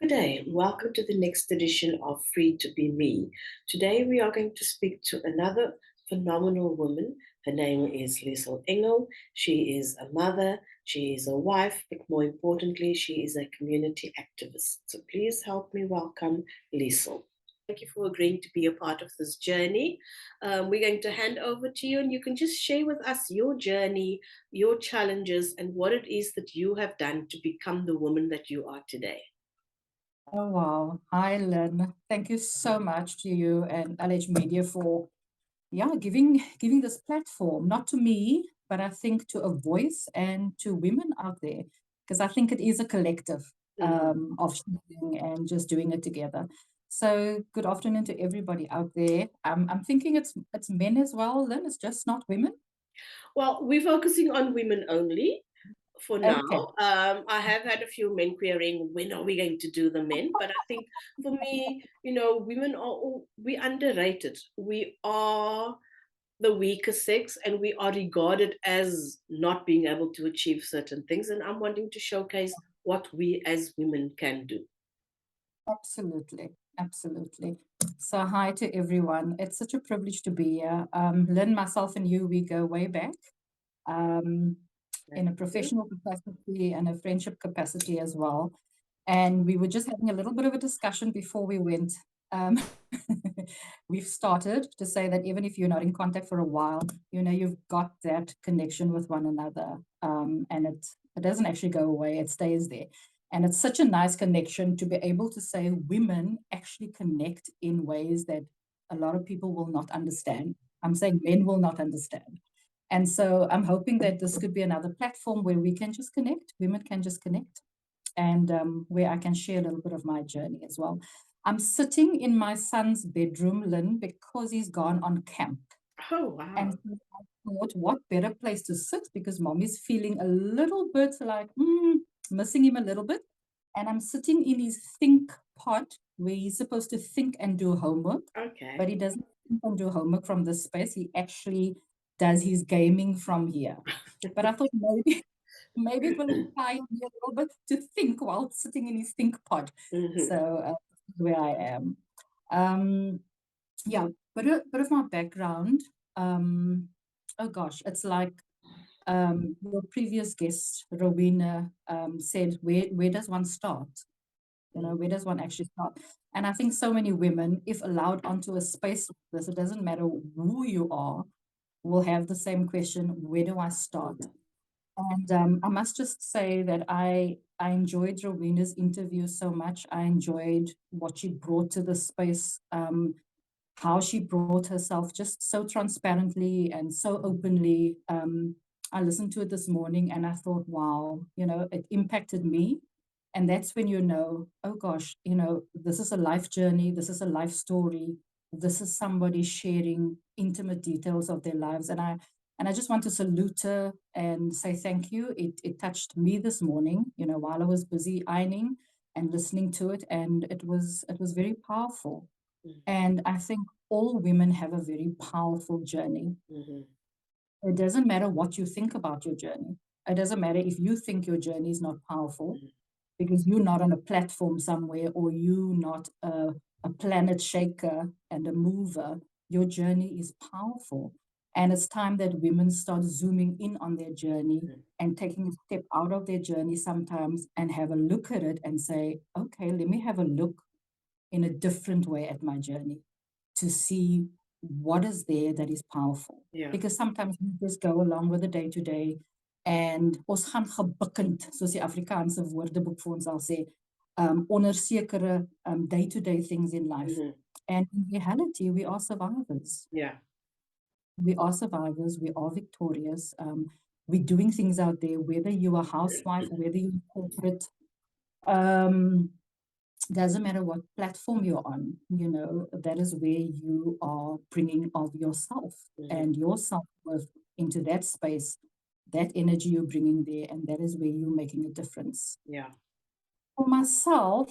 Good day. Welcome to the next edition of Free to Be Me. Today we are going to speak to another phenomenal woman. Her name is Liesel Engel. She is a mother, she is a wife, but more importantly, she is a community activist. So please help me welcome Liesel. Thank you for agreeing to be a part of this journey. We're going to hand over to you, and you can just share with us your journey, your challenges, and what it is that you have done to become the woman that you are today. Oh, wow. Hi, Lynn. Thank you so much to you and LH Media for giving this platform, not to me, but I think to a voice and to women out there, because I think it is a collective Mhm. of sharing and just doing it together. So good afternoon to everybody out there. I'm thinking it's men as well, Lynn. It's just not women. Well, we're focusing on women only for now. Okay. I have had a few men querying when are we going to do the men, but I think for me, women are we underrated. We are the weaker sex, and we are regarded as not being able to achieve certain things. And I'm wanting to showcase what we as women can do. Absolutely. Absolutely. So, hi to everyone. It's such a privilege to be here. Lynn, myself, and you, we go way back um, in Thank a you. professional capacity and a friendship capacity as well. And we were just having a little bit of a discussion before we went. Um, we've started to say that even if you're not in contact for a while, you've got that connection with one another. And it doesn't actually go away, it stays there. And it's such a nice connection to be able to say women actually connect in ways that a lot of people will not understand. I'm saying men will not understand. And so I'm hoping that this could be another platform where we can just connect, women can just connect, and where I can share a little bit of my journey as well. I'm sitting in my son's bedroom, Lynn, because he's gone on camp. Oh, wow. And so I thought, what better place to sit because mommy's feeling a little bit like missing him a little bit. And I'm sitting in his think pod where he's supposed to think and do homework, but Okay. he doesn't think and do homework from this space. He actually does his gaming from here. But I thought maybe it will inspire me a little bit to think while sitting in his think pod. Hmm. So where I am. Um, yeah, bit of my background. Um, oh gosh, it's like your previous guest, Rowena, said, where does one start? Where does one actually start? And I think so many women, if allowed onto a space like this, it doesn't matter who you are, will have the same question, where do I start? And I must just say that I enjoyed Rowena's interview so much. I enjoyed what she brought to the space, how she brought herself just so transparently and so openly. I listened to it this morning and I thought, wow, it impacted me. And that's when oh gosh, this is a life journey, this is a life story, this is somebody sharing intimate details of their lives. And I just want to salute her and say thank you. It touched me this morning, while I was busy ironing and listening to it, and it was very powerful. And I think all women have a very powerful journey. Hmm. It doesn't matter what you think about your journey. It doesn't matter if you think your journey is not powerful because you're not on a platform somewhere or you're not a planet shaker and a mover. Your journey is powerful. And it's time that women start zooming in on their journey and taking a step out of their journey sometimes and have a look at it and say, okay, let me have a look in a different way at my journey to see what is there that is powerful. Yeah. Because sometimes we just go along with the day to day and ons gaan gebukkend, soos die Afrikaanse woordeboek vir ons al sê, onder sekere day-to-day things in life. Hmm. And in reality, we are survivors. Yeah. We are survivors. We are victorious. We're doing things out there, whether you're a housewife, whether you're corporate, um, doesn't matter what platform you're on, that is where you are bringing of yourself Hmm. and your self-worth into that space, that energy you're bringing there, and that is where you're making a difference. Yeah. For myself,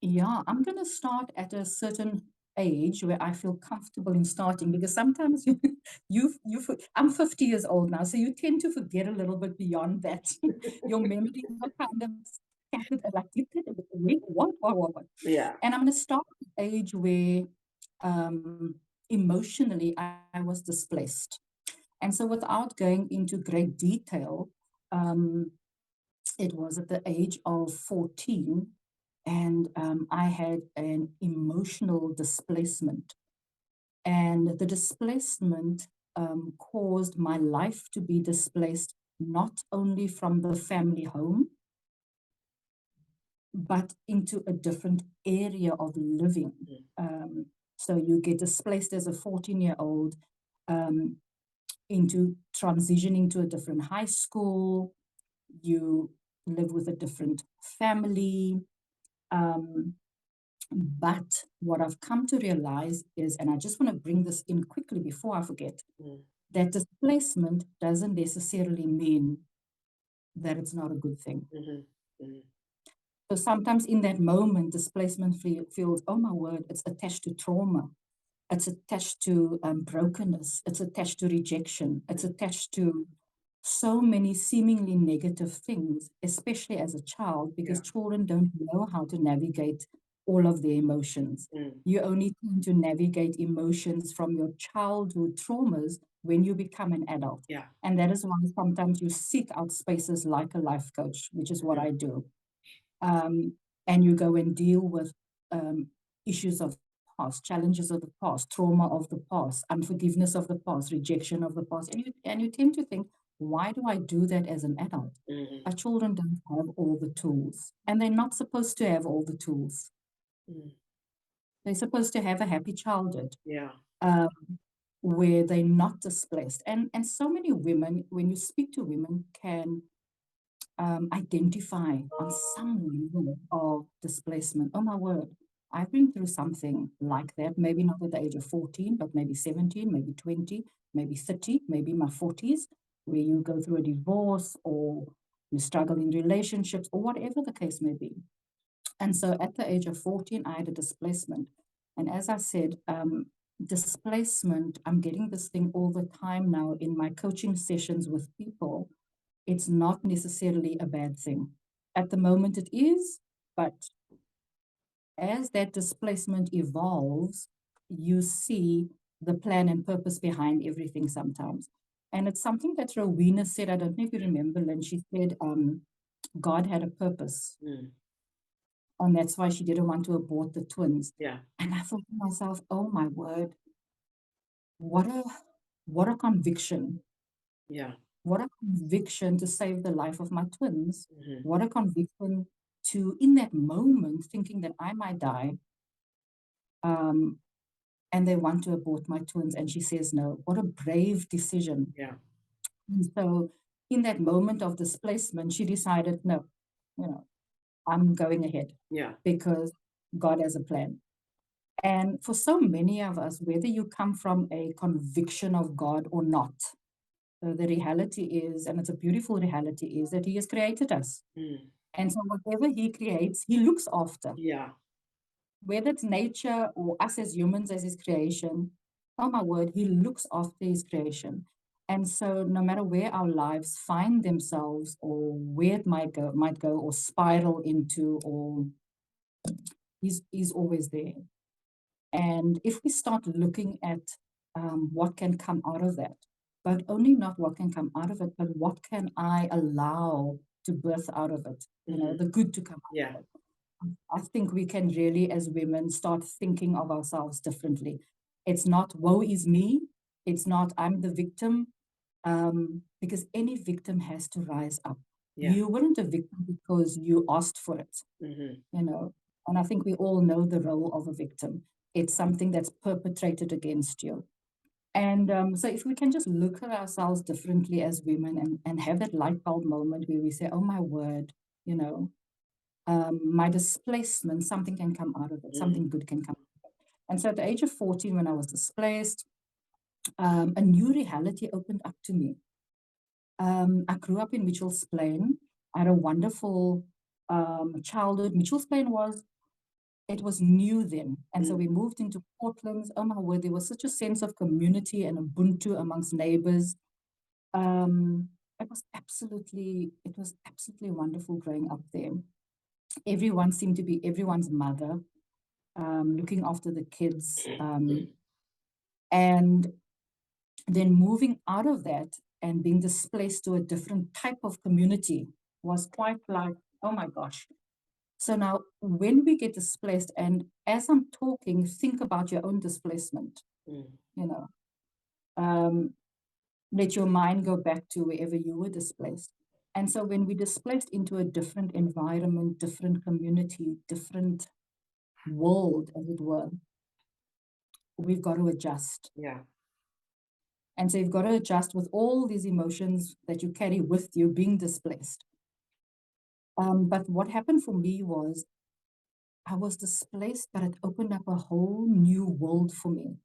yeah, I'm going to start at a certain age where I feel comfortable in starting because sometimes I'm 50 years old now, so you tend to forget a little bit beyond that. Your memories are kind of scattered, like, what? Yeah. And I'm going to start at the age where um, emotionally I was displaced. And so, without going into great detail, um, it was at the age of 14, and I had an emotional displacement. And the displacement caused my life to be displaced not only from the family home, but into a different area of living. Mm. Um, so you get displaced as a 14-year-old um, into transitioning to a different high school. You live with a different family. Um, but what I've come to realize is, and I just want to bring this in quickly before I forget, Mm. that displacement doesn't necessarily mean that it's not a good thing. Mhm. Mhm. So sometimes in that moment, displacement feels, oh my word, it's attached to trauma. It's attached to brokenness. It's attached to rejection. It's Mm. attached to so many seemingly negative things, especially as a child, because Yeah. children don't know how to navigate all of their emotions. Mm. You only tend to navigate emotions from your childhood traumas when you become an adult. Yeah. And that is why sometimes you seek out spaces like a life coach, which is what Mhm. I do, um, and you go and deal with issues of the past, challenges of the past, trauma of the past, unforgiveness of the past, rejection of the past, and you tend to think, why do I do that as an adult? Mhm. But children don't have all the tools, and they're not supposed to have all the tools. Mm. They're supposed to have a happy childhood Yeah. um, where they're not displaced. And so many women, when you speak to women, can identify on some level of displacement. Oh my word, I've been through something like that, maybe not at the age of 14, but maybe 17, maybe 20, maybe 30, maybe my 40s, where you go through a divorce or you struggle in relationships or whatever the case may be. And so at the age of 14, I had a displacement. And as I said, displacement, I'm getting this thing all the time now in my coaching sessions with people. It's not necessarily a bad thing. At the moment, it is, but as that displacement evolves, you see the plan and purpose behind everything sometimes. And it's something that Rowena said. I don't know if you remember, Lynn. She said, God had a purpose. Mm. And that's why she didn't want to abort the twins. Yeah. And I thought to myself, oh my word, what a what a conviction. Yeah. What a conviction to save the life of my twins. Mhm. What a conviction to, in that moment, thinking that I might die, um, and they want to abort my twins. And she says no. What a brave decision. Yeah. And so, in that moment of displacement, she decided, no, you know, I'm going ahead Yeah. because God has a plan. And for so many of us, whether you come from a conviction of God or not, the reality is, and it's a beautiful reality, is that He has created us. Mm. And so whatever He creates, He looks after, Yeah. whether it's nature or us as humans as His creation. Oh my word, He looks after His creation. And so no matter where our lives find themselves or where it might go or spiral into, or He's always there. And if we start looking at what can come out of that, but only not what can come out of it, but what can I allow to birth out of it, Mhm. the good to come Yeah. out of it. I think we can really, as women, start thinking of ourselves differently. It's not woe is me. It's not I'm the victim, because any victim has to rise up. Yeah. You weren't a victim because you asked for it, Mhm. you know. And I think we all know the role of a victim. It's something that's perpetrated against you. And so if we can just look at ourselves differently as women and have that light bulb moment where we say, oh my word, you know, my displacement, something can come out of it, Mhm. something good can come. And so at the age of 14, when I was displaced, a new reality opened up to me. I grew up in Mitchell's Plain. I had a wonderful childhood. Mitchell's Plain it was new then. And so Mm. we moved into Portland. Oh my word, there was such a sense of community and Ubuntu amongst neighbors. Um, it was absolutely wonderful growing up there. Everyone seemed to be everyone's mother, looking after the kids. And then moving out of that and being displaced to a different type of community was quite like, oh my gosh. So now, when we get displaced, and as I'm talking, think about your own displacement, Mm. you know, um, let your mind go back to wherever you were displaced. And so, when we displaced into a different environment, different community, different world, as it were, we've got to adjust. Yeah. And so, you've got to adjust with all these emotions that you carry with you being displaced. But what happened for me was I was displaced, but it opened up a whole new world for me.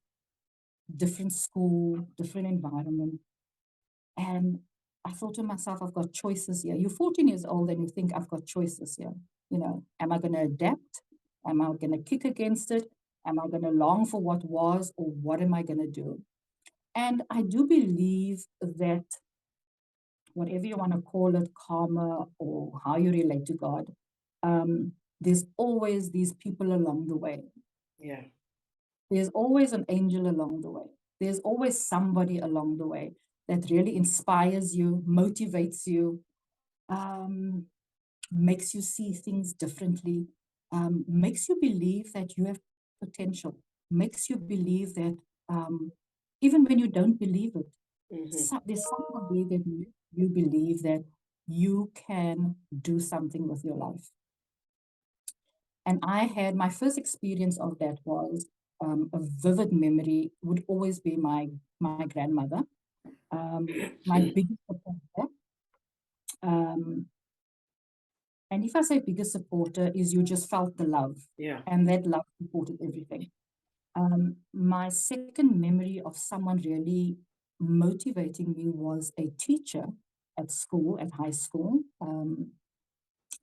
Different school, different environment. And I thought to myself, I've got choices here. You're 14 years old and you think I've got choices here. You know, am I going to adapt? Am I going to kick against it? Am I going to long for what was, or what am I going to do? And I do believe that whatever you want to call it, karma or how you relate to God, there's always these people along the way. Yeah. There's always an angel along the way. There's always somebody along the way that really inspires you, motivates you, um, makes you see things differently, makes you believe that you have potential, makes you believe that even when you don't believe it, Mm-hmm. there's somebody that makes you believe that you can do something with your life. And I had my first experience of that was a vivid memory would always be my grandmother, my biggest supporter. Um, and if I say biggest supporter, is you just felt the love, Yeah. and that love supported everything. My second memory of someone really motivating me was a teacher at school, at high school,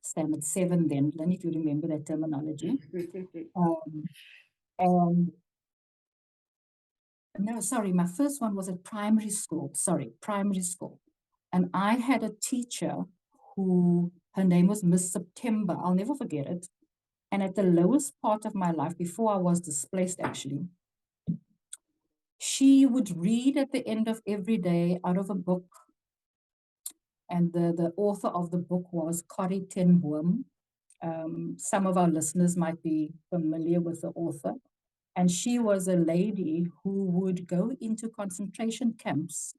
standard seven then, if you remember that terminology. Um, and No, sorry, my first one was at primary school. Sorry, primary school. And I had a teacher who, her name was Miss September. I'll never forget it. And at the lowest part of my life, before I was displaced, actually, she would read at the end of every day out of a book. And the author of the book was Corrie ten Boom. Some of our listeners might be familiar with the author. And she was a lady who would go into concentration camps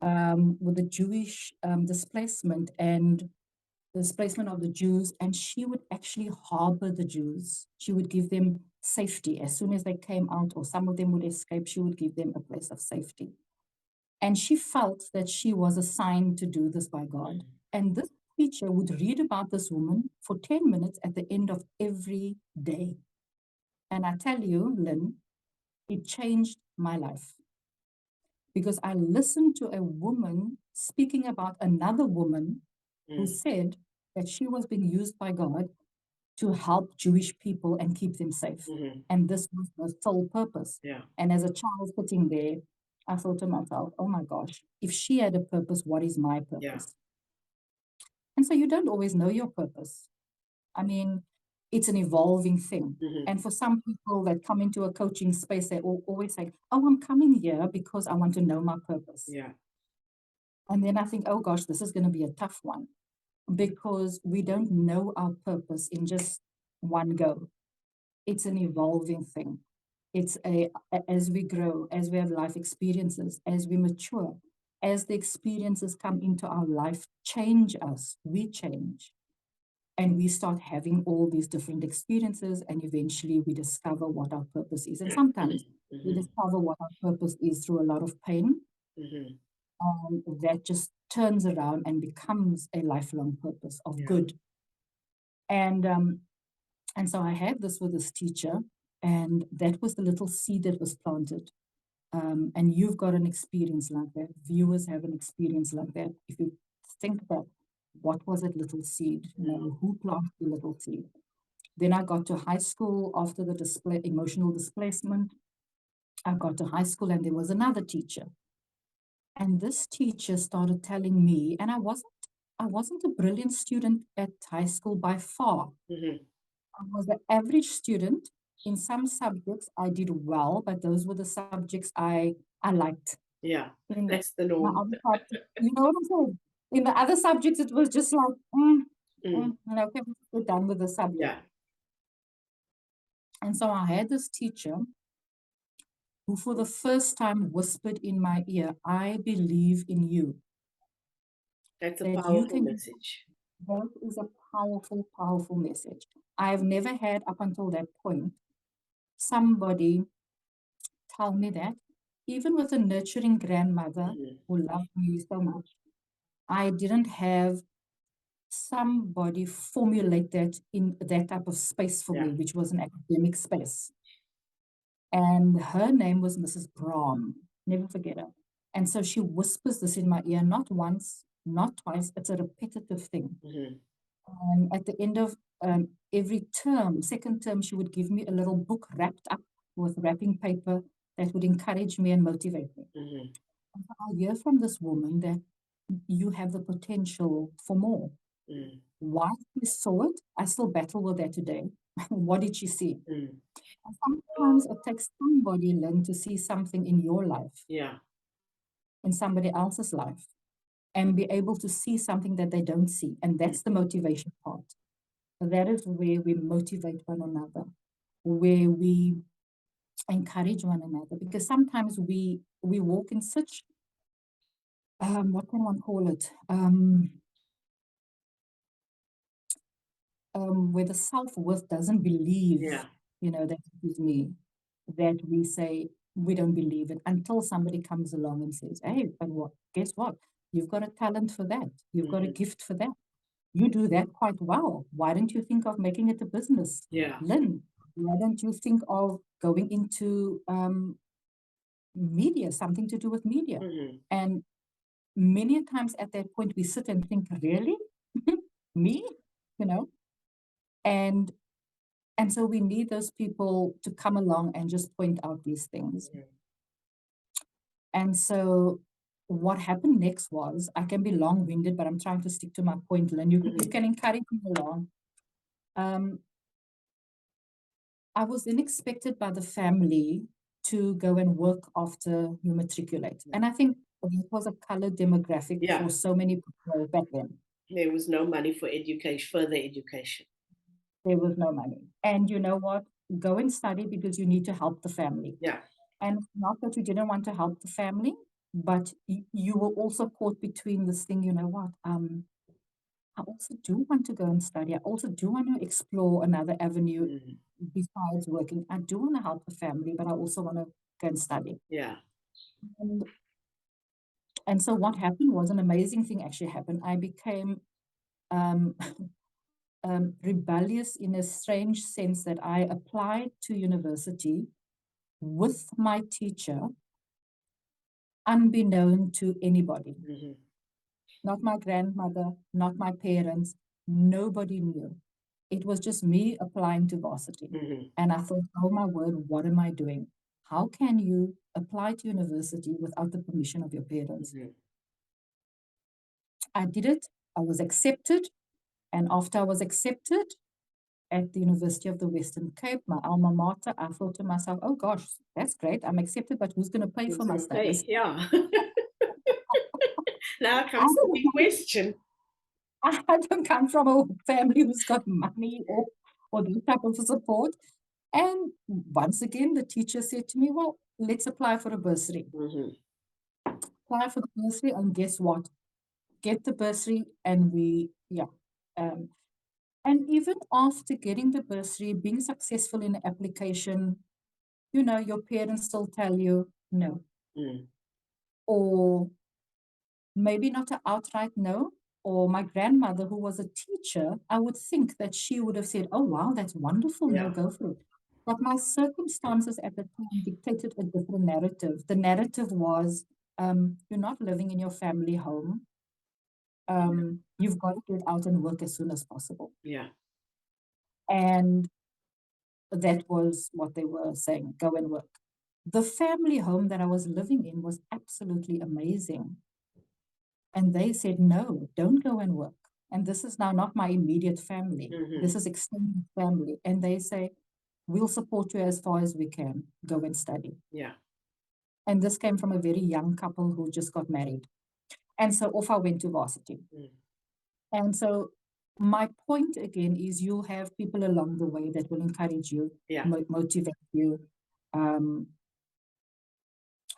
with the Jewish displacement and the displacement of the Jews, and she would actually harbor the Jews. She would give them safety. As soon as they came out, or some of them would escape, she would give them a place of safety. And she felt that she was assigned to do this by God. And this teacher would read about this woman for 10 minutes at the end of every day. And I tell you, Lynn, it changed my life because I listened to a woman speaking about another woman who said that she was being used by God to help Jewish people and keep them safe. Mm-hmm. And this was the sole purpose. Yeah. And as a child sitting there, I thought to myself, oh my gosh, if she had a purpose, what is my Yeah. purpose? And so you don't always know your purpose. I mean, it's an evolving thing. Mm-hmm. And for some people that come into a coaching space, they always say, oh, I'm coming here because I want to know my purpose. Yeah. And then I think, oh gosh, this is going to be a tough one because we don't know our purpose in just one go. It's an evolving thing. It's as we grow, as we have life experiences, as we mature, as the experiences come into our life, change us, we change. And we start having all these different experiences, and eventually we discover what our purpose is. And sometimes we Mm-hmm. discover what our purpose is through a lot of pain, Mm-hmm. that just turns around and becomes a lifelong purpose of Yeah. good. And and so I had this with this teacher, and that was the little seed that was planted. And you've got an experience like that. Viewers have an experience like that. If you think about what was that little seed, who planted the little seed? Then I got to high school after the emotional displacement. I got to high school and there was another teacher. And this teacher started telling me, and I wasn't I wasn't a brilliant student at high school by far. Mm-hmm. I was an average student. In some subjects, I did well, but those were the subjects I liked. Yeah, In that's the my norm. other subjects, you know what I'm saying? In the other subjects, it was just like, Mm. okay, we're done with the subject. Yeah. And so I had this teacher who, for the first time, whispered in my ear, I believe in you, That's a that you powerful can. message. That is a powerful, powerful message. I've never had, up until that point, somebody tell me that, even with a nurturing grandmother Mm-hmm. who loved me so much, I didn't have somebody formulate that in that type of space for Yeah. me, which was an academic space. And her name was Mrs. Brahm. Never forget her. And so she whispers this in my ear, not once, not twice. It's a repetitive thing. Mm-hmm. At the end of every term, second term, she would give me a little book wrapped up with wrapping paper that would encourage me and motivate me. Mm-hmm. I hear from this woman that you have the potential for more. Mm. Why she saw it, I still battle with that today. What did she see? Mm. And sometimes it takes somebody, Lynn, to see something in your life, Yeah. in somebody else's life, and be able to see something that they don't see. And Mm. that's the motivation part. That is where we motivate one another, where we encourage one another. Because sometimes we walk in such what can one call it? Where the self-worth doesn't believe, Yeah. that it is me, that we say we don't believe it until somebody comes along and says, hey, but what? Guess what? You've got a talent for that. You've got a Mm-hmm. gift for that. You do that quite well. Why don't you think of making it a business? Yeah. Lynn, why don't you think of going into media, something to do with media? Mm-hmm. And many a times at that point, we sit and think, really? Me? You know? And and so we need those people to come along and just point out these things. Mm-hmm. And so what happened next was, I can be long-winded, but I'm trying to stick to my point, Lynn. You Mm-hmm. can encourage me along. Um, I was then expected by the family to go and work after you matriculate. And I think it was a colored demographic Yeah. for so many people back then. There was no money for education, further education. There was no money. And you know what? Go and study because you need to help the family. Yeah. And not that you didn't want to help the family, but you were also caught between this thing, you know what? I also do want to go and study. I also do want to explore another avenue Mm-hmm. besides working. I do want to help the family, but I also want to go and study. Yeah. And, and so what happened was an amazing thing actually happened. I became um, rebellious in a strange sense that I applied to university with my teacher, unbeknown to anybody. Mm-hmm. Not my grandmother, not my parents, nobody knew. It was just me applying to varsity. Mm-hmm. And I thought, oh my word, what am I doing? How can you apply to university without the permission of your parents? Mm-hmm. I did it. I was accepted. And after I was accepted at the University of the Western Cape, my alma mater, I thought to myself, oh gosh, that's great. I'm accepted, but who's going to pay Who's for my going to pay? studies? Yeah. Now I comes the big don't, question. I don't come from a family who's got money or this type of support. And once again, the teacher said to me, well, let's apply for a bursary. Mm-hmm. Apply for the bursary, and guess what? Get the bursary, and yeah. Um, and even after getting the bursary, being successful in the application, your parents still tell you no. Mm. Or maybe not an outright no. Or my grandmother, who was a teacher, I would think that she would have said, oh, wow, that's wonderful. No, Yeah. go for it. But my circumstances at the time dictated a different narrative. The narrative was, you're not living in your family home. You've got to get out and work as soon as possible. Yeah. And that was what they were saying, go and work. The family home that I was living in was absolutely amazing. And they said, no, don't go and work. And this is now not my immediate family. Mm-hmm. This is extended family. And they say, we'll support you as far as we can. Go and study. Yeah. And this came from a very young couple who just got married. And so off I went to varsity. Mm. And so my point again is you'll have people along the way that will encourage you, Yeah. motivate you, um,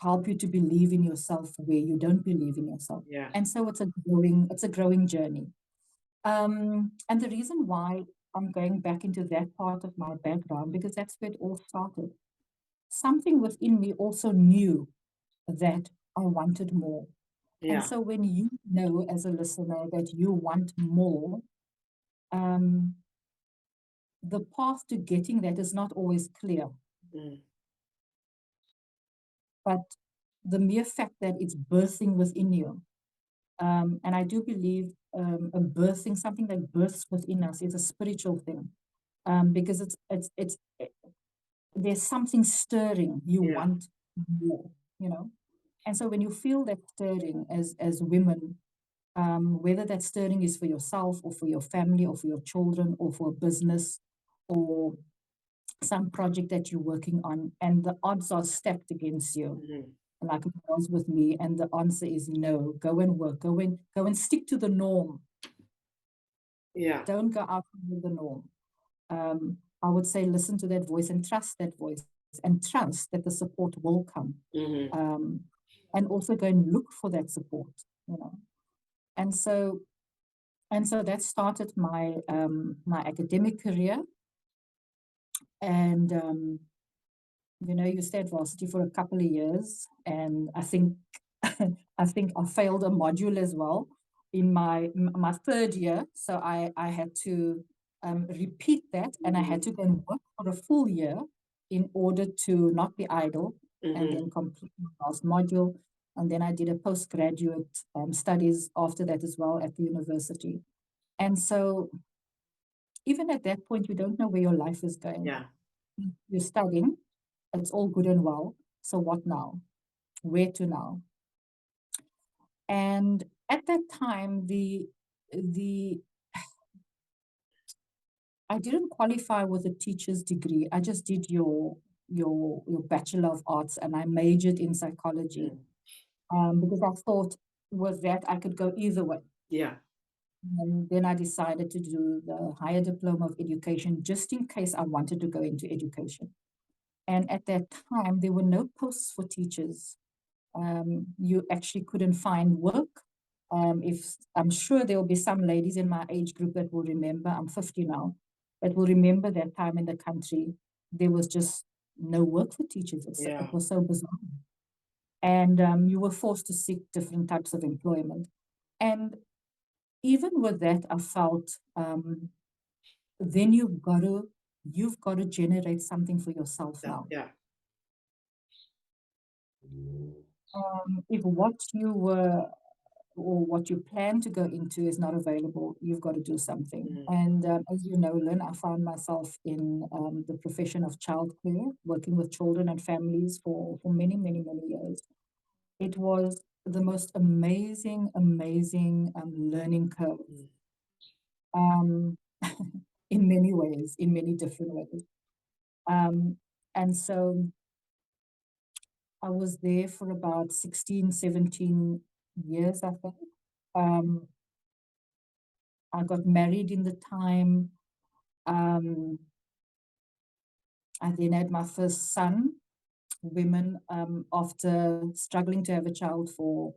help you to believe in yourself where you don't believe in yourself. Yeah. And so it's a growing journey. And the reason why I'm going back into that part of my background, because that's where it all started. Something within me also knew that I wanted more. And Yeah. so when you know as a listener that you want more, um, the path to getting that is not always clear. Mm. But the mere fact that it's birthing within you, and I do believe a birthing, something that births within us, is a spiritual thing, because there's something stirring. You Yeah. want more, you know. And so when you feel that stirring as women, whether that stirring is for yourself or for your family or for your children or for a business or some project that you're working on, and the odds are stacked against you, Mm-hmm. like it was with me, and the answer is no. Go and work. Go and stick to the norm. Yeah. Don't go out of the norm. I would say listen to that voice and trust and trust that the support will come. Mm-hmm. Um, and also go and look for that support, you know. And so that started my academic career. And you stay at varsity for a couple of years, and I think I think I failed a module as well in my third year. So I had to repeat that, and I had to go and work for a full year in order to not be idle, and Mm-hmm. then complete my last module. And then I did a postgraduate studies after that as well at the university. And so even at that point, you don't know where your life is going. Yeah. You're studying, it's all good and well. So what now? Where to now? And at that time, the I didn't qualify with a teacher's degree. I just did your Bachelor of Arts, and I majored in psychology, Mm. because I thought with that I could go either way. Yeah. And then I decided to do the higher diploma of education just in case I wanted to go into education. And at that time, there were no posts for teachers. You actually couldn't find work. If I'm sure there will be some ladies in my age group that will remember, I'm 50 now, that will remember that time in the country, there was just no work for teachers. Yeah. It was so bizarre. And you were forced to seek different types of employment. And even with that, I felt then you've got to generate something for yourself Yeah. now. Yeah. If what you were or what you plan to go into is not available, you've got to do something. Mm. And as you know, Lynn, I found myself in the profession of childcare, working with children and families for many, many, many years. It was the most amazing, amazing learning curve, Mm. um, in many ways, in many different ways. Um, and so I was there for about 16, 17 years, I think. Um, I got married in the time. Um, I then had my first son, women, after struggling to have a child for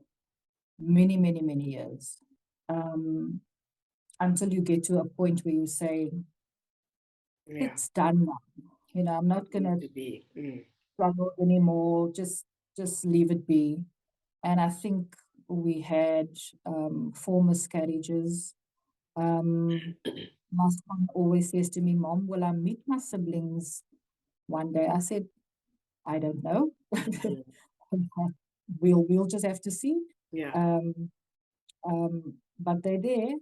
many, many, many years, um, until you get to a point where you say, Yeah. it's done now. I'm not going Need to to be. Mm. struggle anymore. Just leave it be. And I think we had 4 miscarriages. My son always says to me, Mom, will I meet my siblings one day? I said, I don't know. Mm. We'll just have to see. Yeah. Um, but they're there,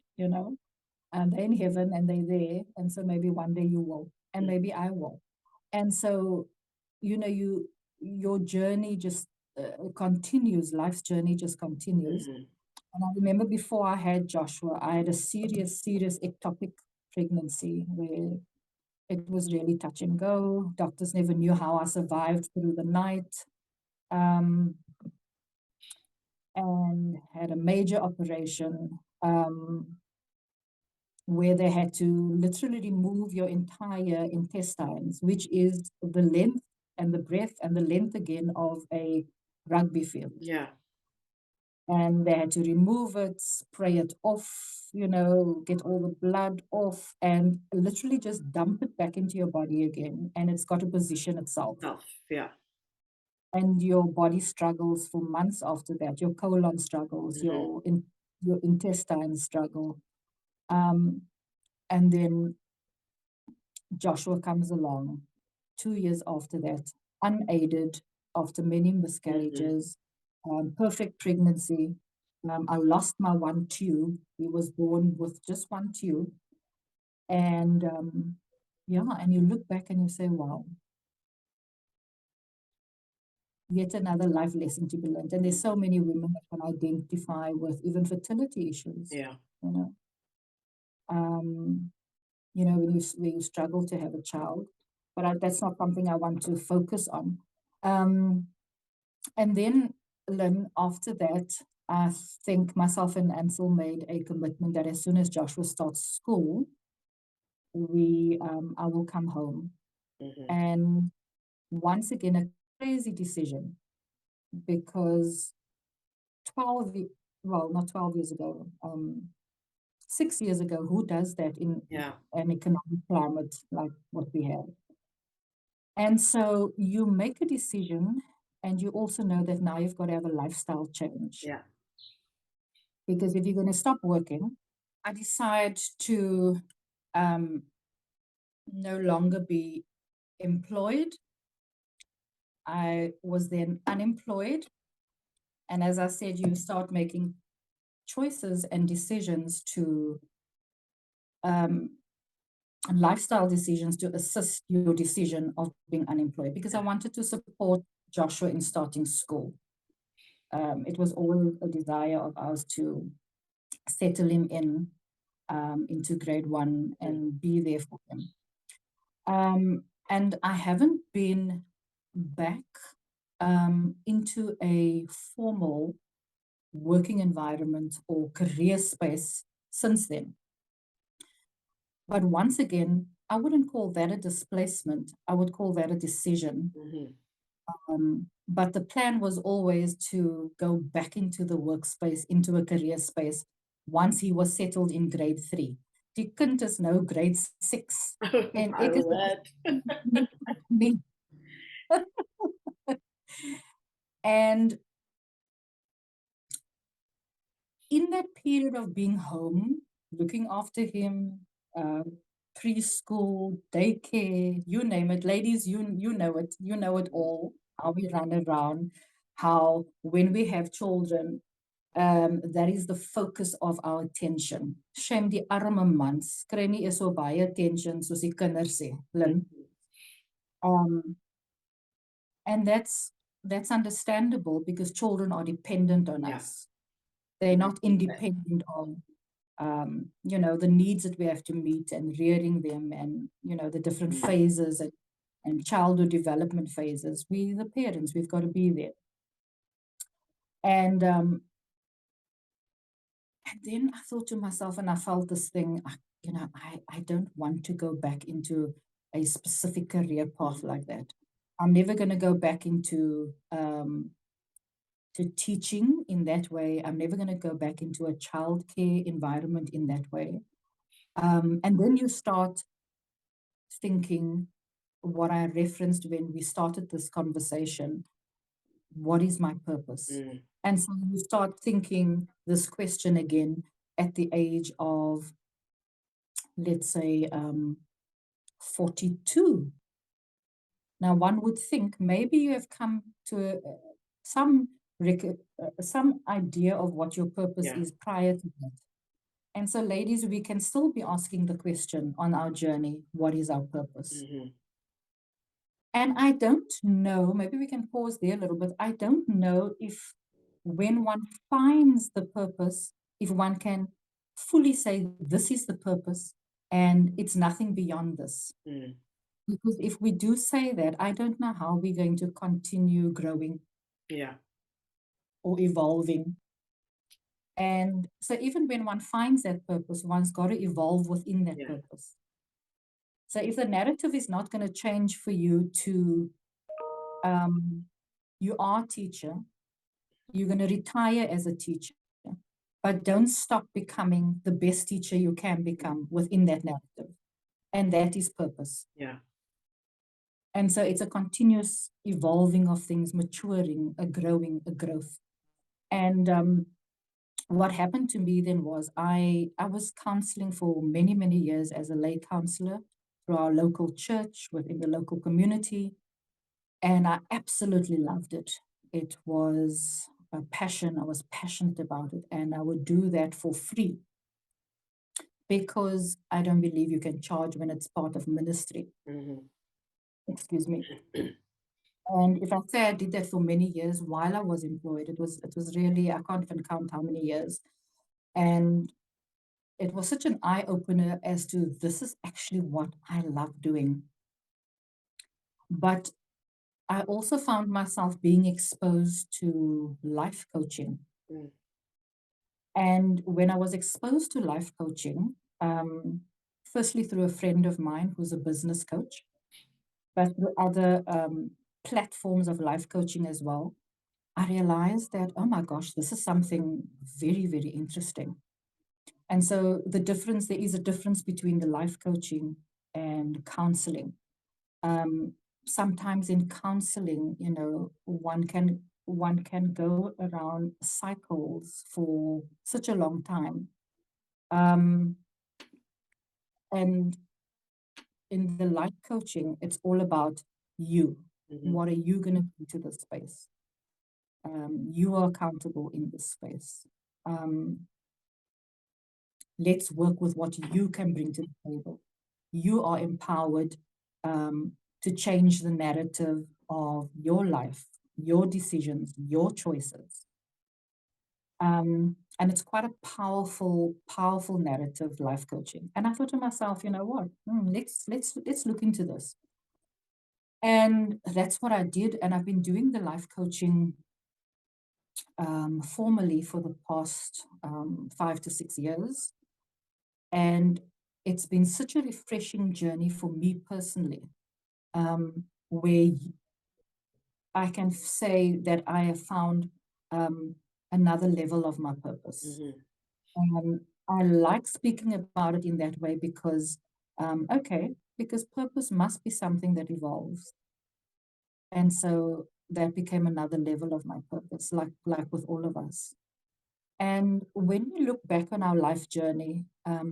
and they're in heaven and they're there. And so maybe one day you will, and Mm. maybe I will. And so, your journey just continues. Life's journey just continues. Mm-hmm. And I remember before I had Joshua, I had a serious, serious ectopic pregnancy where it was really touch and go. Doctors never knew how I survived through the night. Um, and had a major operation where they had to literally remove your entire intestines, which is the length and the breadth and the length again of a rugby field. Yeah. And they had to remove it, spray it off, get all the blood off, and literally just dump it back into your body again. And it's got to position itself. Tough. Yeah. And your body struggles for months after that. Your colon struggles, Hmm. your intestines struggle. Um, and then Joshua comes along 2 years after that, unaided, after many Hmm. miscarriages, perfect pregnancy. I lost my one tube. He was born with just one tube. And yeah, and you look back and you say, wow, yet another life lesson to be learned. And there's so many women that can identify with even fertility issues, Yeah. you know. Um, when you struggle to have a child, but that's not something I want to focus on. Um, and then, Lynn, after that, I think myself and Ansel made a commitment that as soon as Joshua starts school, I will come home. Hmm. And once again, a crazy decision because 12, well, not 12 years ago, 6 years ago, who does that in Yeah. an economic climate like what we have? And so you make a decision, and you also know that now you've got to have a lifestyle change. Yeah. Because if you're going to stop working, I decide to um, no longer be employed. I was then unemployed. And as I said, you start making choices and decisions to um, lifestyle decisions to assist your decision of being unemployed because I Yeah. wanted to support Joshua in starting school. It was always a desire of ours to settle him into grade one Mm. and be there for him. And I haven't been back into a formal working environment or career space since then. But once again, I wouldn't call that a displacement. I would call that a decision. Hmm. But the plan was always to go back into the workspace, into a career space, once he was settled in grade 3. Die kind is nou grade 6. En My ek is word. nie. And in that period of being home, looking after him, uh, preschool, daycare, you name it, ladies, you know it all. How we run around, how when we have children, that is the focus of our attention. Shame die arme mans, kry nie eers so baie attention soos die kinders sê, Lynn. Mhm. Um, and that's understandable because children are dependent on Yeah. us. They're They not need that. independent of the needs that we have to meet and rearing them and, the different Mm. phases and childhood development phases. We, the parents, we've got to be there. And then I thought to myself, and I felt this thing, I don't want to go back into a specific career path Mhm. like that. I'm never going to go back into to teaching in that way. I'm never going to go back into a childcare environment in that way. And then you start thinking what I referenced when we started this conversation, what is my purpose? Mm. And so you start thinking this question again at the age of, let's say, 42. Now, one would think maybe you have come to some some idea of what your purpose Yeah. is prior to that. And so, ladies, we can still be asking the question on our journey, what is our purpose? Hmm. And I don't know, maybe we can pause there a little bit. I don't know if when one finds the purpose, if one can fully say, this is the purpose, and it's nothing beyond this. Mm. Because if we do say that, I don't know how we're going to continue growing Yeah. or evolving. And so even when one finds that purpose, one's got to evolve within that Yeah. purpose. So if the narrative is not going to change for you to, you are a teacher, you're going to retire as a teacher, but don't stop becoming the best teacher you can become within that narrative. And that is purpose. Yeah. And so it's a continuous evolving of things, maturing, a growing, a growth. And what happened to me then was I was counseling for many, many years as a lay counselor through our local church, within the local community. And I absolutely loved it. It was a passion. I was passionate about it. And I would do that for free because I don't believe you can charge when it's part of ministry. Mm-hmm. Excuse me. And if I say I did that for many years while I was employed, it was really, I can't even count how many years. And it was such an eye opener as to this is actually what I love doing. But I also found myself being exposed to life coaching. Mm. And when I was exposed to life coaching, firstly through a friend of mine who's a business coach, but through other platforms of life coaching as well, I realized that, oh my gosh, this is something very, very interesting. And so there is a difference between the life coaching and counseling. Um, Sometimes in counseling, one can go around cycles for such a long time. Um, and in the life coaching, it's all about you. Mm-hmm. What are you going to do to the space? You are accountable in this space. Um, let's work with what you can bring to the table. You are empowered um, to change the narrative of your life, your decisions, your choices. And it's quite a powerful, powerful narrative, life coaching. And I thought to myself, you know what? Let's look into this. And that's what I did. And I've been doing the life coaching formally for the past 5 to 6 years. And it's been such a refreshing journey for me personally, where I can say that I have found another level of my purpose. Mm-hmm. I like speaking about it in that way because, because purpose must be something that evolves. And so that became another level of my purpose, like with all of us. And when we look back on our life journey,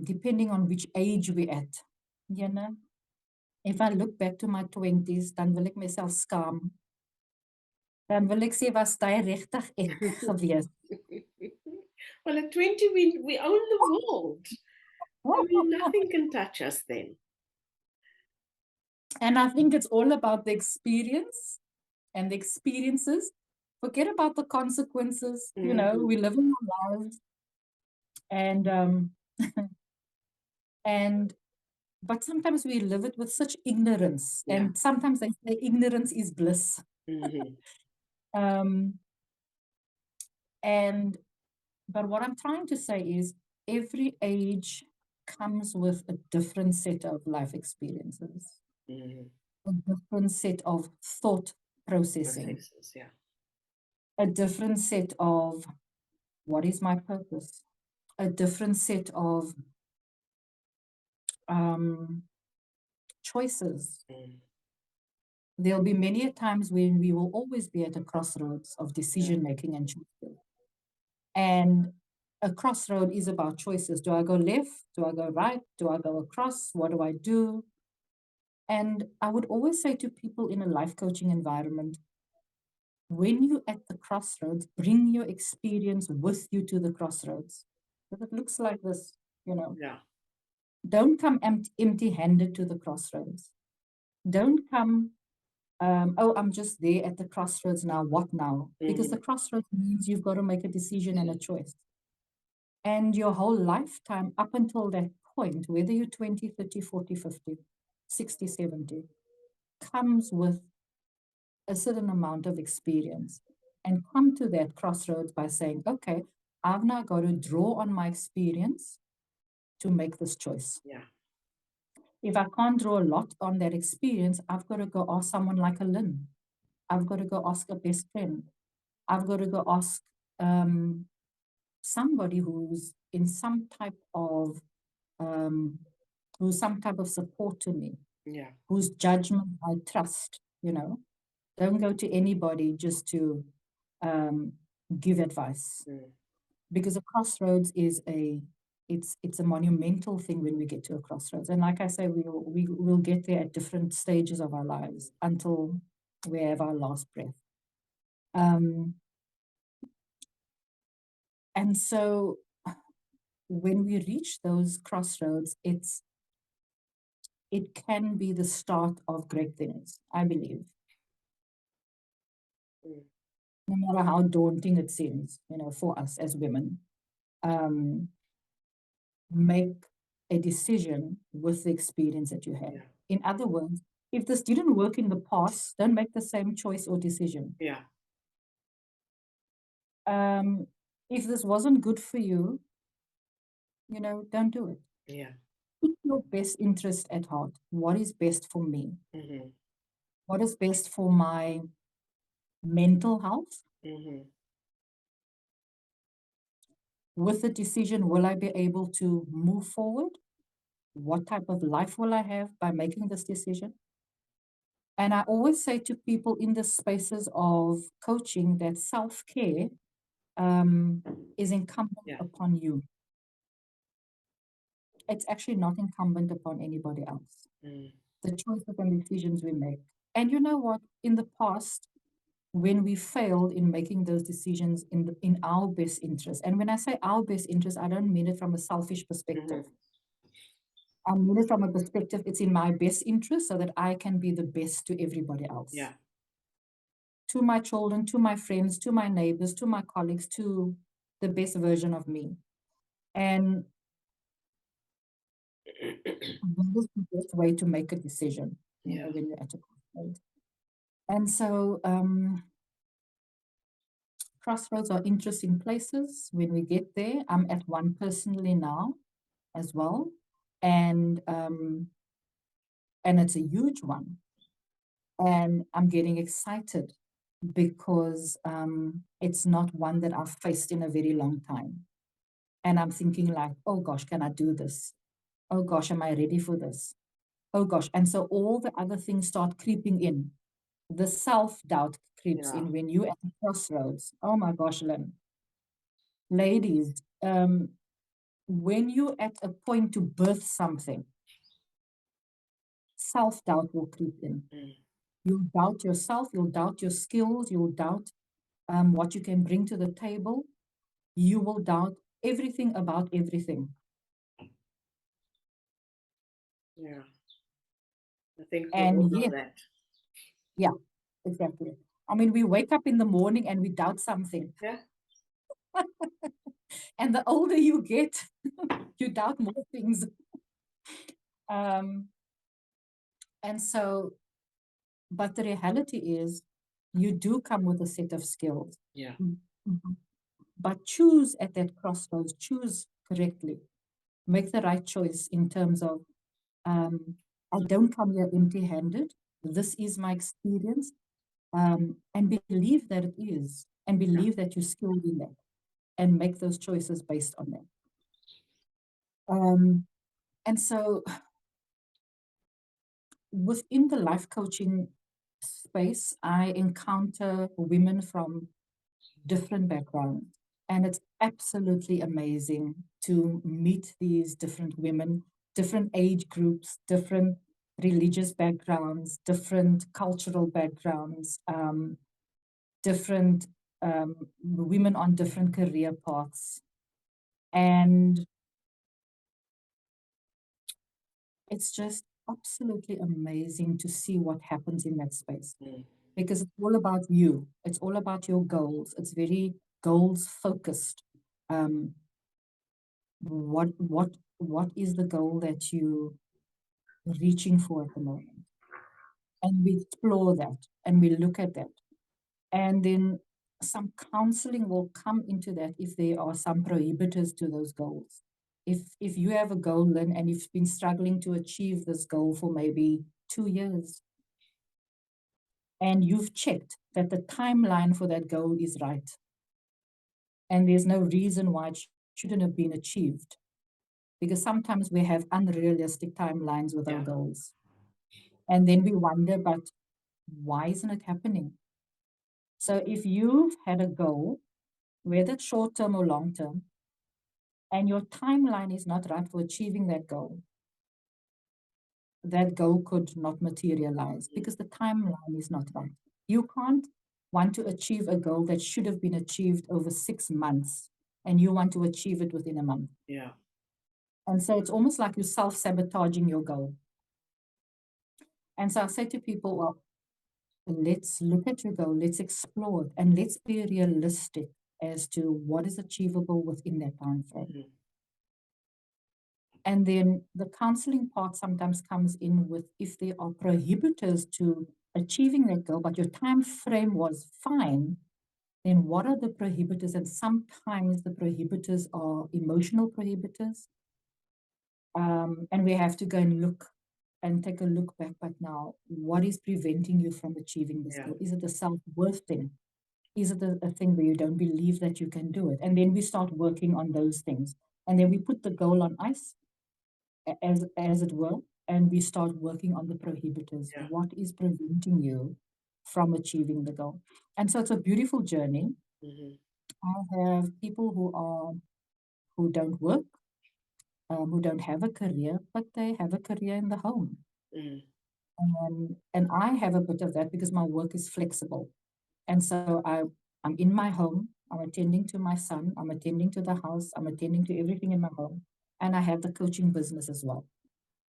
depending on which age we're at, you know, if I look back to my 20s, dan wil ek myself skaam. Dan wil ek sê, was daai regtig ek gewees? Well, at 20, we own the world. I mean, nothing can touch us then. And I think it's all about the experience and the experiences. Forget about the consequences. Mm-hmm. We live in our lives, and and but sometimes we live it with such ignorance, Yeah. and sometimes they say ignorance is bliss. Mm-hmm. Um, and but what I'm trying to say is every age comes with a different set of life experiences, Mm-hmm. a different set of thought processing, Processes, yeah. a different set of what is my purpose, a different set of um, choices. Mm. There'll be many a times when we will always be at a crossroads of Yeah. decision making and choices. And a crossroad is about choices. Do I go left? Do I go right? Do I go across? What do I do? And I would always say to people in a life coaching environment, when you're at the crossroads, bring your experience with you to the crossroads. But it looks like this. Yeah. Don't come empty handed to the crossroads. Don't come Oh, I'm just there at the crossroads now. What now? Because the Mm. crossroads means you've got to make a decision and a choice. And your whole lifetime up until that point, whether you're 20, 30, 40, 50, 60, 70, comes with a certain amount of experience. And come to that crossroads by saying, okay, I've now got to draw on my experience to make this choice. Yeah. If I can't draw a lot on that experience, I've got to go ask someone like a Lynn. I've got to go ask a best friend. I've got to go ask somebody who's in some type of who's some type of support to me, Yeah. whose judgment I trust. Don't go to anybody just to um, give advice, Mm. because a crossroads is it's a monumental thing when we get to a crossroads. And like I say, we'll get there at different stages of our lives until we have our last breath. And so when we reach those crossroads, it can be the start of great things, I believe. Mm. No matter how daunting it seems, for us as women, make a decision with the experience that you have. Yeah. In other words, if this didn't work in the past, don't make the same choice or decision. Yeah. If this wasn't good for you, don't do it. Yeah. Put your best interest at heart. What is best for me? Mm-hmm. What is best for my mental health? Mm-hmm. With the decision, will I be able to move forward? What type of life will I have by making this decision? And I always say to people in the spaces of coaching that self-care is incumbent Yeah. upon you. It's actually not incumbent upon anybody else. Mm. The choices and decisions we make. And you know what? In the past, when we failed in making those decisions in our best interest, and when I say our best interest, I don't mean it from a selfish perspective. Mm-hmm. I mean it from a perspective, it's in my best interest so that I can be the best to everybody else. Yeah. To my children, to my friends, to my neighbors, to my colleagues, to the best version of me. And that is the best way to make a decision, Yeah. when you're at a crossroads. And so crossroads are interesting places when we get there. I'm at one personally now as well. And it's a huge one. And I'm getting excited because it's not one that I've faced in a very long time. And I'm thinking like, oh gosh, can I do this? Oh gosh, am I ready for this? Oh gosh. And so all the other things start creeping in. The self-doubt creeps Yeah. in when you're at the crossroads. Oh my gosh, Lynn. Ladies, when you're at a point to birth something, self-doubt will creep in. Mm. You'll doubt yourself, you'll doubt your skills, you'll doubt what you can bring to the table. You will doubt everything about everything. Yeah. I think we all And know yet, that. yeah, exactly. I mean, we wake up in the morning and we doubt something. Yeah. And the older you get, you doubt more things. Um, and so, but the reality is, you do come with a set of skills. Yeah. Mhm. But choose at that crossroads, choose correctly, make the right choice in terms of, I don't come here empty handed. This is my experience. And believe that it is, and Yeah. believe that you're skilled in that, and make those choices based on that. And so within the life coaching space, I encounter women from different backgrounds. And it's absolutely amazing to meet these different women, different age groups, different religious backgrounds, different cultural backgrounds, different women on different career paths. And it's just absolutely amazing to see what happens in that space Mm. because it's all about you. It's all about your goals. It's very goals focused. Um, what is the goal that you reaching for at the moment? And we explore that and we look at that. And then some counseling will come into that if there are some prohibitors to those goals. If you have a goal, Lynn, and you've been struggling to achieve this goal for maybe 2 years, and you've checked that the timeline for that goal is right, and there's no reason why it shouldn't have been achieved, because sometimes we have unrealistic timelines with our Yeah. goals. And then we wonder, but why isn't it happening? So if you've had a goal, whether it's short term or long term, and your timeline is not right for achieving that goal could not materialize Mm. because the timeline is not right. You can't want to achieve a goal that should have been achieved over 6 months and you want to achieve it within a month. Yeah. And so it's almost like you're self sabotaging your goal. And so I say to people, well, let's look at your goal, let's explore it, and let's be realistic as to what is achievable within that time frame. Mm-hmm. And then the counseling part sometimes comes in with if there are prohibitors to achieving that goal, but your time frame was fine, then what are the prohibitors? And sometimes the prohibitors are emotional prohibitors. And we have to go and look and take a look back. But now, what is preventing you from achieving this Yeah. goal? Is it a self-worth thing? Is it a thing where you don't believe that you can do it? And then we start working on those things. And then we put the goal on ice as it were, and we start working on the prohibitors. Yeah. What is preventing you from achieving the goal? And so it's a beautiful journey. Mm-hmm. I have people who don't work, who don't have a career, but they have a career in the home. Mm. And I have a bit of that because my work is flexible. And so I'm in my home, I'm attending to my son, I'm attending to the house, I'm attending to everything in my home. And I have the coaching business as well.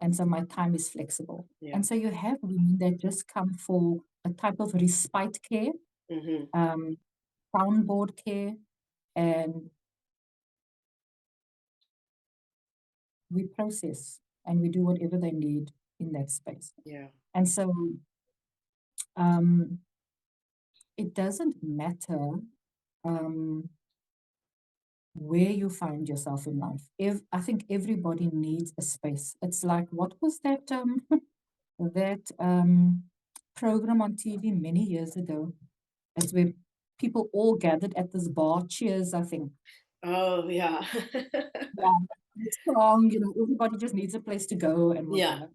And so my time is flexible. Yeah. And so you have women that just come for a type of respite care, Mm-hmm. um, soundboard care, and we process and we do whatever they need in that space. Yeah. And so um, it doesn't matter um, where you find yourself in life. If I think everybody needs a space. It's like what was that that program on TV many years ago? It's where people all gathered at this bar. Cheers, I think. Oh, yeah. Yeah, it's strong. Everybody just needs a place to go and Yeah. whatever.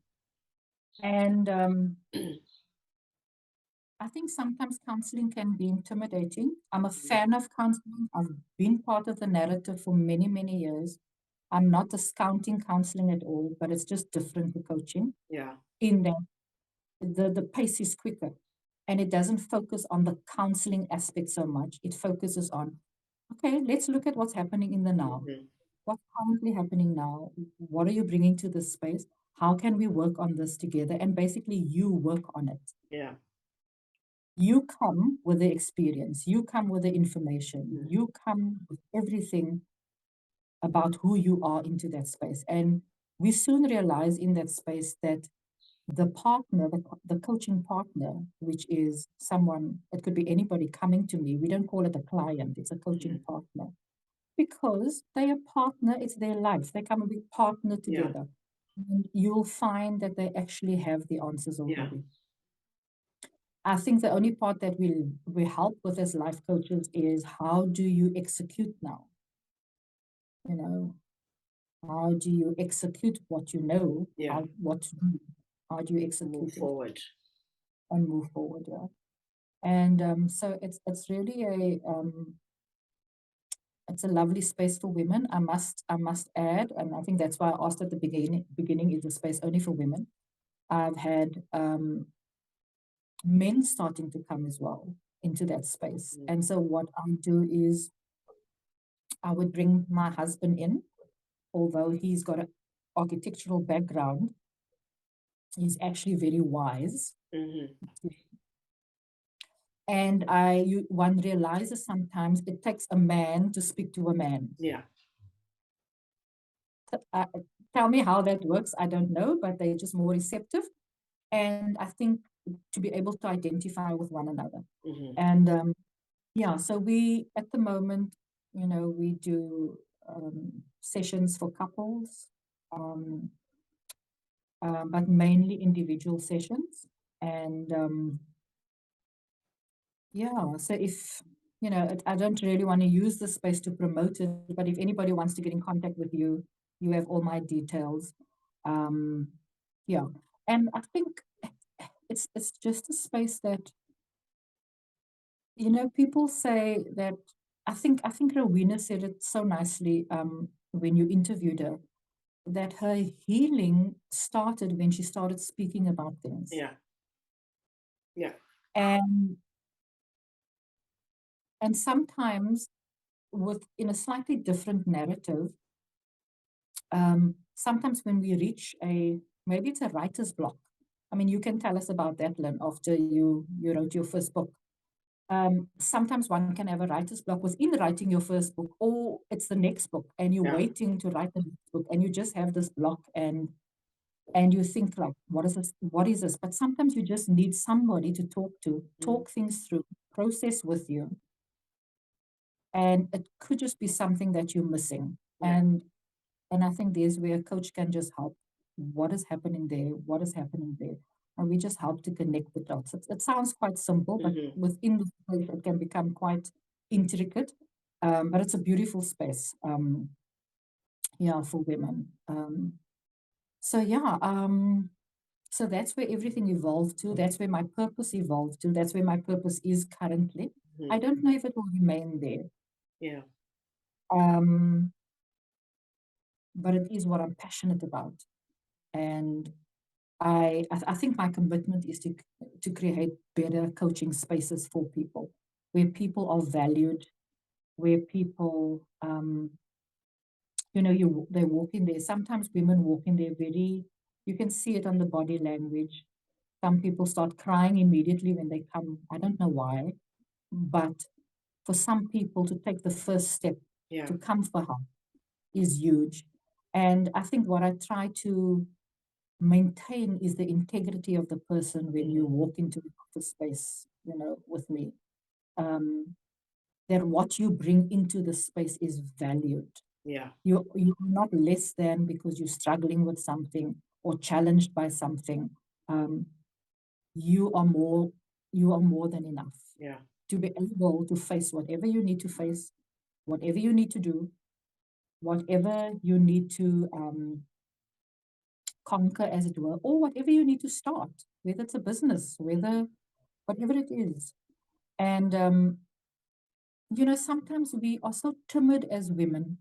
And I think sometimes counseling can be intimidating. I'm a fan of counseling. I've been part of the narrative for many, many years. I'm not discounting counseling at all, but it's just different to coaching Yeah. in that the pace is quicker and it doesn't focus on the counseling aspect so much. It focuses on, okay, let's look at what's happening in the now. Mm-hmm. What's currently happening now? What are you bringing to this space? How can we work on this together? And basically, you work on it. Yeah. You come with the experience, you come with the information, Mm. you come with everything about who you are into that space. And we soon realize in that space that the partner, the coaching partner, which is someone, it could be anybody coming to me, we don't call it a client, it's a coaching Mm. partner because they are partner, it's their life. They come and be partner Yeah. together. And you'll find that they actually have the answers Yeah. already. I think the only part that we help with as life coaches is how do you execute now? You know, how do you execute what you know? Yeah. What to do? How do you Move execute it forward. and move forward? Yeah. And so it's really it's a lovely space for women. I must add, and I think that's why I asked at the beginning, is the space only for women? I've had men starting to come as well into that space. Mm. And so what I do is I would bring my husband in, although he's got an architectural background. He's actually very wise. Mm-hmm. And one realizes sometimes it takes a man to speak to a man. Yeah. Uh, Tell me how that works. I don't know, but they're just more receptive. And I think to be able to identify with one another. Mm-hmm. And yeah, so we, at the moment, we do sessions for couples, um, but mainly individual sessions. And yeah, so if, I don't really want to use the space to promote it, but if anybody wants to get in contact with you, you have all my details. Um, yeah, and I think it's just a space that, people say that, I think Rowena said it so nicely when you interviewed her, that her healing started when she started speaking about things. Yeah. Yeah. And sometimes with in a slightly different narrative, sometimes when we reach maybe it's a writer's block. I mean, you can tell us about that, Lynn, after you wrote your first book. Sometimes one can have a writer's block within writing your first book, or it's the next book, and you're Yeah. waiting to write the next book, and you just have this block, and you think like, what is this? What is this? But sometimes you just need somebody to Mm-hmm. talk things through, process with you, and it could just be something that you're missing. Yeah. And I think there's where a coach can just help. What is happening there? What is happening there? And we just help to connect the dots. It sounds quite simple, but Mm-hmm. within the space, it can become quite intricate. But it's a beautiful space, yeah, for women. So yeah, so that's where everything evolved to. That's where my purpose evolved to. That's where my purpose is currently. Mm-hmm. I don't know if it will remain there, Yeah. um, but it is what I'm passionate about. And I think my commitment is to create better coaching spaces for people, where people are valued, where people, they walk in there. Sometimes women walk in there you can see it on the body language. Some people start crying immediately when they come. I don't know why, but for some people to take the first step Yeah. to come for help is huge. And I think what I try to maintain is the integrity of the person when you Mm-hmm. walk into the office space, with me. Um, that what you bring into the space is valued. Yeah. You're not less than because you're struggling with something or challenged by something. Um, you are more you are more than enough Yeah. to be able to face whatever you need to face, whatever you need to do, whatever you need to conquer, as it were, or whatever you need to start, whether it's a business, whatever it is. And, sometimes we are so timid as women.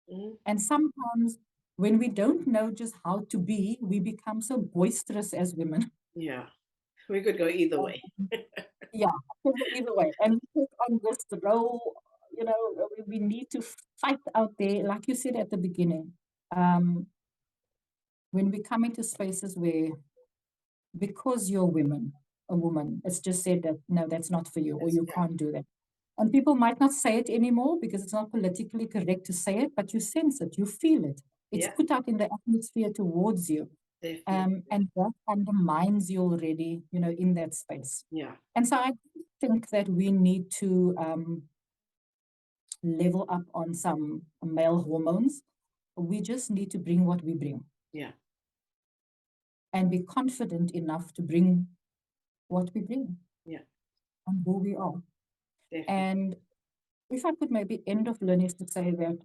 Mm-hmm. And sometimes when we don't know just how to be, we become so boisterous as women. Yeah. We could go either way. Yeah, either way. And we take on this role, we need to fight out there, like you said at the beginning. Um, when we come into spaces where, because you're a woman, it's just said that, no, that's not for you, or you Yeah. can't do that. And people might not say it anymore because it's not politically correct to say it, but you sense it, you feel it. It's Yeah. put out in the atmosphere towards you. Definitely. And that undermines you already, in that space. Yeah. And so I think that we need to level up on some male hormones. We just need to bring what we bring Yeah. and be confident enough to bring what we bring Yeah. and who we are. Definitely. And if I could maybe end of learning to say that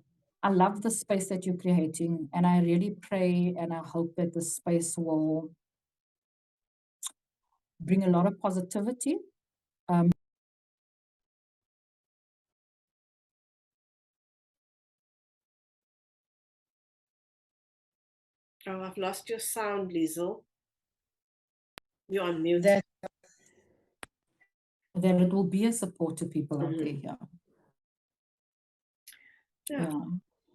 I love the space that you're creating, and I really pray and I hope that the space will bring a lot of positivity. Oh, I've lost your sound, Liesel. You're on mute. That it will be a support to people out there. Mm-hmm. Yeah, Yeah. yeah.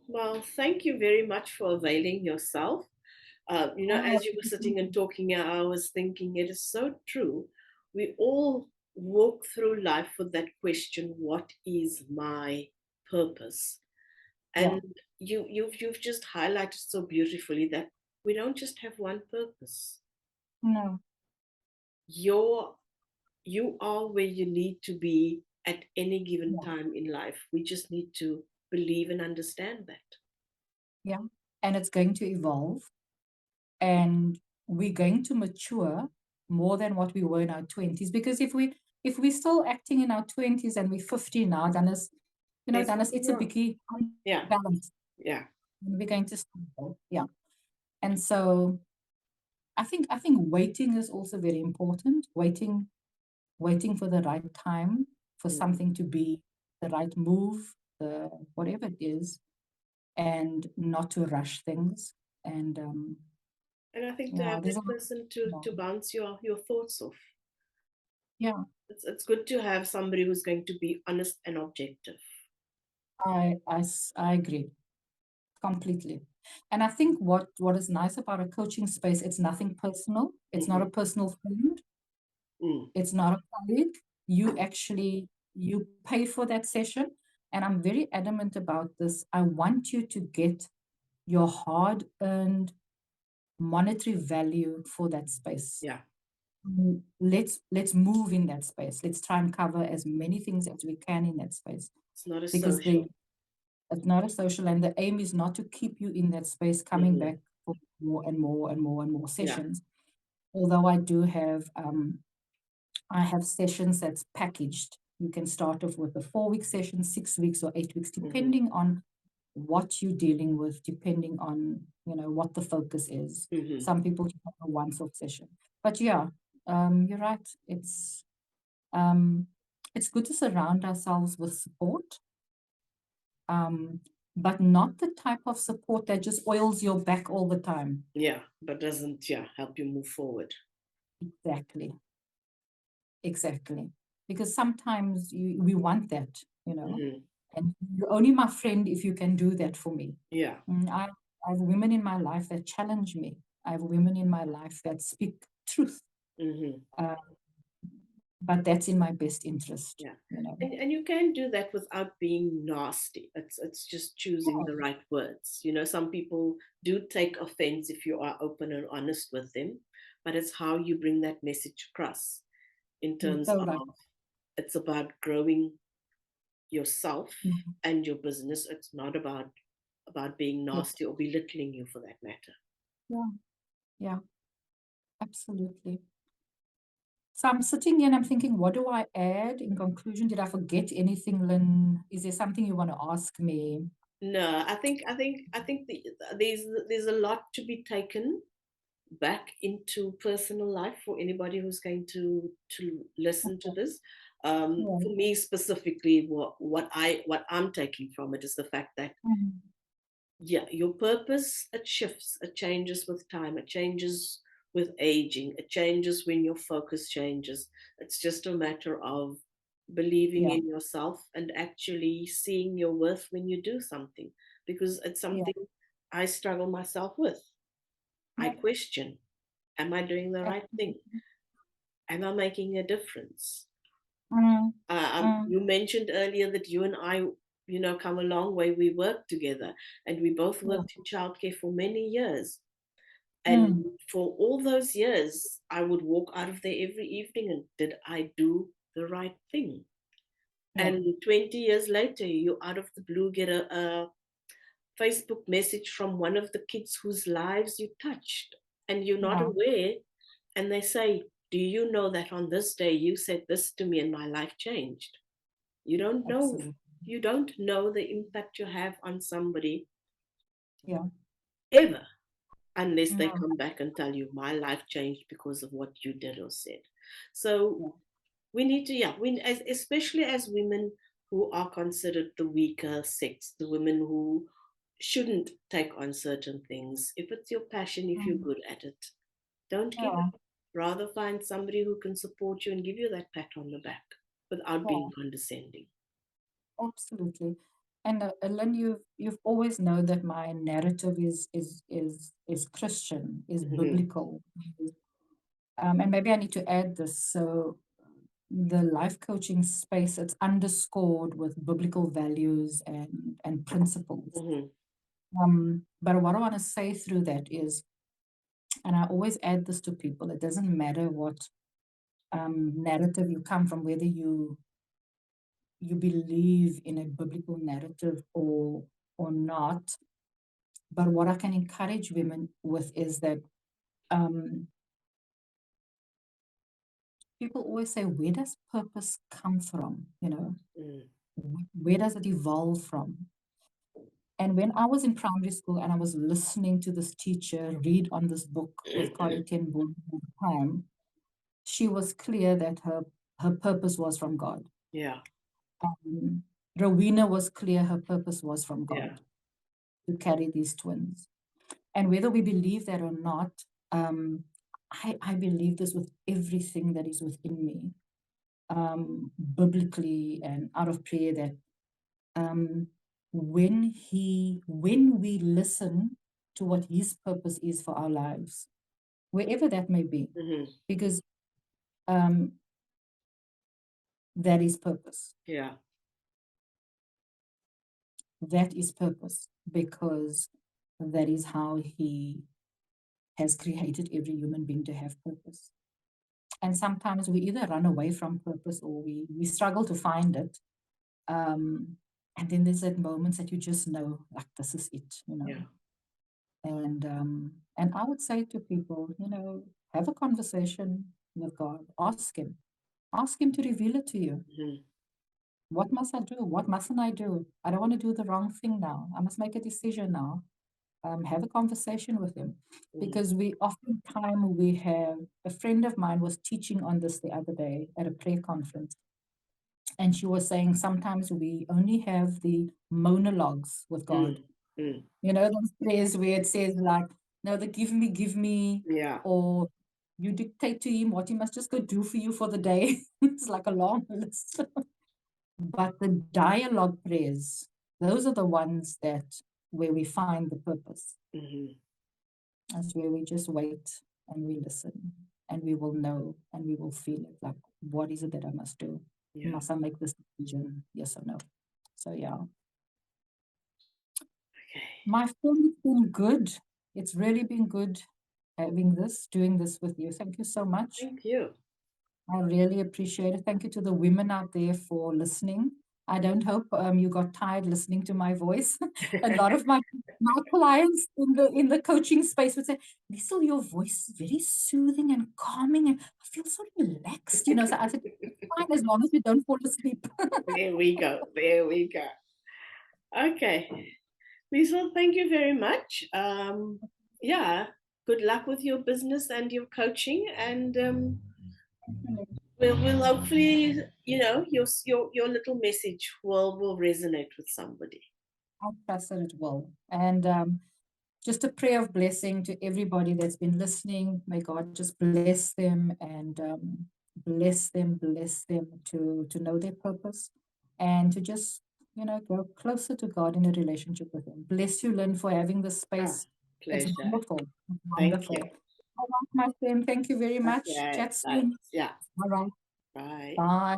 Well, thank you very much for availing yourself. Oh, As you were sitting and talking, I was thinking it is so true. We all walk through life with that question, what is my purpose? yeah, And you've just highlighted so beautifully that we don't just have one purpose. no, You're you are where you need to be at any given yeah, time in life. We just need to believe and understand that. yeah. And it's going to evolve, and we're going to mature more than what we were in our 20s. Because if we're still acting in our 20s and we're 50 now, then it's, There's then it's something a wrong. biggie Yeah, balance. yeah. We're going to stumble. Yeah. And so I think waiting is also very important. Waiting for the right time for Mm. something to be the right move, the whatever it is, and not to rush things. And And I think to yeah, have there's a that person to lot. bounce your thoughts off. Yeah, It's good to have somebody who's going to be honest and objective. I agree completely. And I think what is nice about a coaching space, it's nothing personal. It's not Hmm. a personal friend. Mm. It's not a colleague. You pay for that session. And I'm very adamant about this. I want you to get your hard-earned monetary value for that space. Yeah, Let's move in that space. Let's try and cover as many things as we can in that space, it's not a because the social. it's not a social, and the aim is not to keep you in that space coming Hmm. back for more and more and more and more Yeah. sessions. Although I have sessions that's packaged. You can start off with a 4 week session, 6 weeks, or 8 weeks, Hmm. depending on what you're dealing with, depending on what the focus is. Hmm. Some people just have a once-off session, but yeah, you're right. Um, it's good to surround ourselves with support, um, but not the type of support that just oils your back all the time. Yeah, but doesn't help you move forward. Exactly, exactly. Because sometimes we want that, Hmm. and you're only my friend if you can do that for me. Yeah. I have women in my life that challenge me. I have women in my life that speak truth, Hmm. uh, but that's in my best interest. Yeah. And you can do that without being nasty. It's just choosing Yeah, the right words. Some people do take offense if you are open and honest with them, but it's how you bring that message across in you're terms so right. of it's about growing yourself Mhm. and your business. It's not about being Yeah, nasty or belittling you for that matter. yeah, yeah, absolutely. So I'm sitting here and I'm thinking, what do I add in conclusion? Did I forget anything, Lynn? Is there something you want to ask me? No, I think there's a lot to be taken back into personal life for anybody who's going to listen to this. Yeah. For me specifically, what I'm taking from it is the fact that Mhm. yeah, your purpose, it shifts, it changes with time, it changes with aging, it changes when your focus changes. It's just a matter of believing Yeah, in yourself and actually seeing your worth when you do something, because it's yeah, something I struggle myself with. I yeah, question, am I doing the right thing? absolutely. Am I making a difference? Mm, You mentioned earlier that you and I, come a long way. We worked together and we both yeah, worked in childcare for many years. And mm, for all those years, I would walk out of there every evening and did I do the right thing? yeah, And 20 years later, you out of the blue get a Facebook message from one of the kids whose lives you touched, and you're not yeah, aware. And they say, do you know that on this day you said this to me and my life changed? You don't know. absolutely. You don't know the impact you have on somebody Yeah, ever unless they no, come back and tell you my life changed because of what you did or said. So yeah, we need to, especially as women who are considered the weaker sex, the women who shouldn't take on certain things. If it's your passion, if you're mm, good at it, don't give yeah, up. Rather find somebody who can support you and give you that pat on the back without being yeah, condescending. absolutely. And Lynn, you've always known that my narrative is Christian, is Hmm. biblical. And maybe I need to add this. So the life coaching space, it's underscored with biblical values and principles. Hmm. But what I want to say through that is, and I always add this to people, it doesn't matter what narrative you come from, whether you believe in a biblical narrative or not. But what I can encourage women with is that um, people always say, where does purpose come from? Mm. Where does it evolve from? And when I was in primary school and I was listening to this teacher read on this book with Corrie ten Boom all the time, she was clear that her purpose was from God. Yeah. Um, Rowena was clear her purpose was from Yeah. God to carry these twins. And whether we believe that or not, um, I believe this with everything that is within me, biblically and out of prayer, that um, when we listen to what His purpose is for our lives, wherever that may be, Hmm. because um, that is purpose. Yeah. That is purpose because that is how He has created every human being to have purpose. And sometimes we either run away from purpose or we struggle to find it. Um, and then there's that moments that you just know, like, this is it. Yeah. And I would say to people, have a conversation with God. Ask Him to reveal it to you. Hmm. What must I do? What mustn't I do? I don't want to do the wrong thing now. I must make a decision now. Have a conversation with Him, Hmm. because we have a friend of mine was teaching on this the other day at a prayer conference, and she was saying sometimes we only have the monologues with God. Mm. Those prayers where it says like, no, the give me, Yeah. or you dictate to Him what He must just go do for you for the day. It's like a long list. But the dialogue prayers, those are the ones that where we find the purpose. Hmm. That's where we just wait and we listen and we will know and we will feel it. Like, what is it that I must do? Yeah. Must I make this decision? Yes or no? So, yeah. Okay. My film has been good. It's really been good doing this with you. Thank you so much. Thank you. I really appreciate it. Thank you to the women out there for listening. I don't hope you got tired listening to my voice. A lot of my clients in the coaching space would say, "Liesel, your voice is very soothing and calming, and I feel so relaxed." So I said, "It's fine as long as you don't fall asleep." There we go. There we go. Okay. Liesel, thank you very much. Yeah. Good luck with your business and your coaching, and we'll hopefully, your little message will resonate with somebody. I trust that it will. And just a prayer of blessing to everybody that's been listening. May God just bless them and bless them to know their purpose and to just, grow closer to God in a relationship with Him. Bless you, Lynn, for having this Ah, space. It's pleasure. wonderful. It's Thank you. wonderful. All right, my friend. Thank you very much. Okay. Chat Thanks. soon. Yeah. All right. Bye. Bye.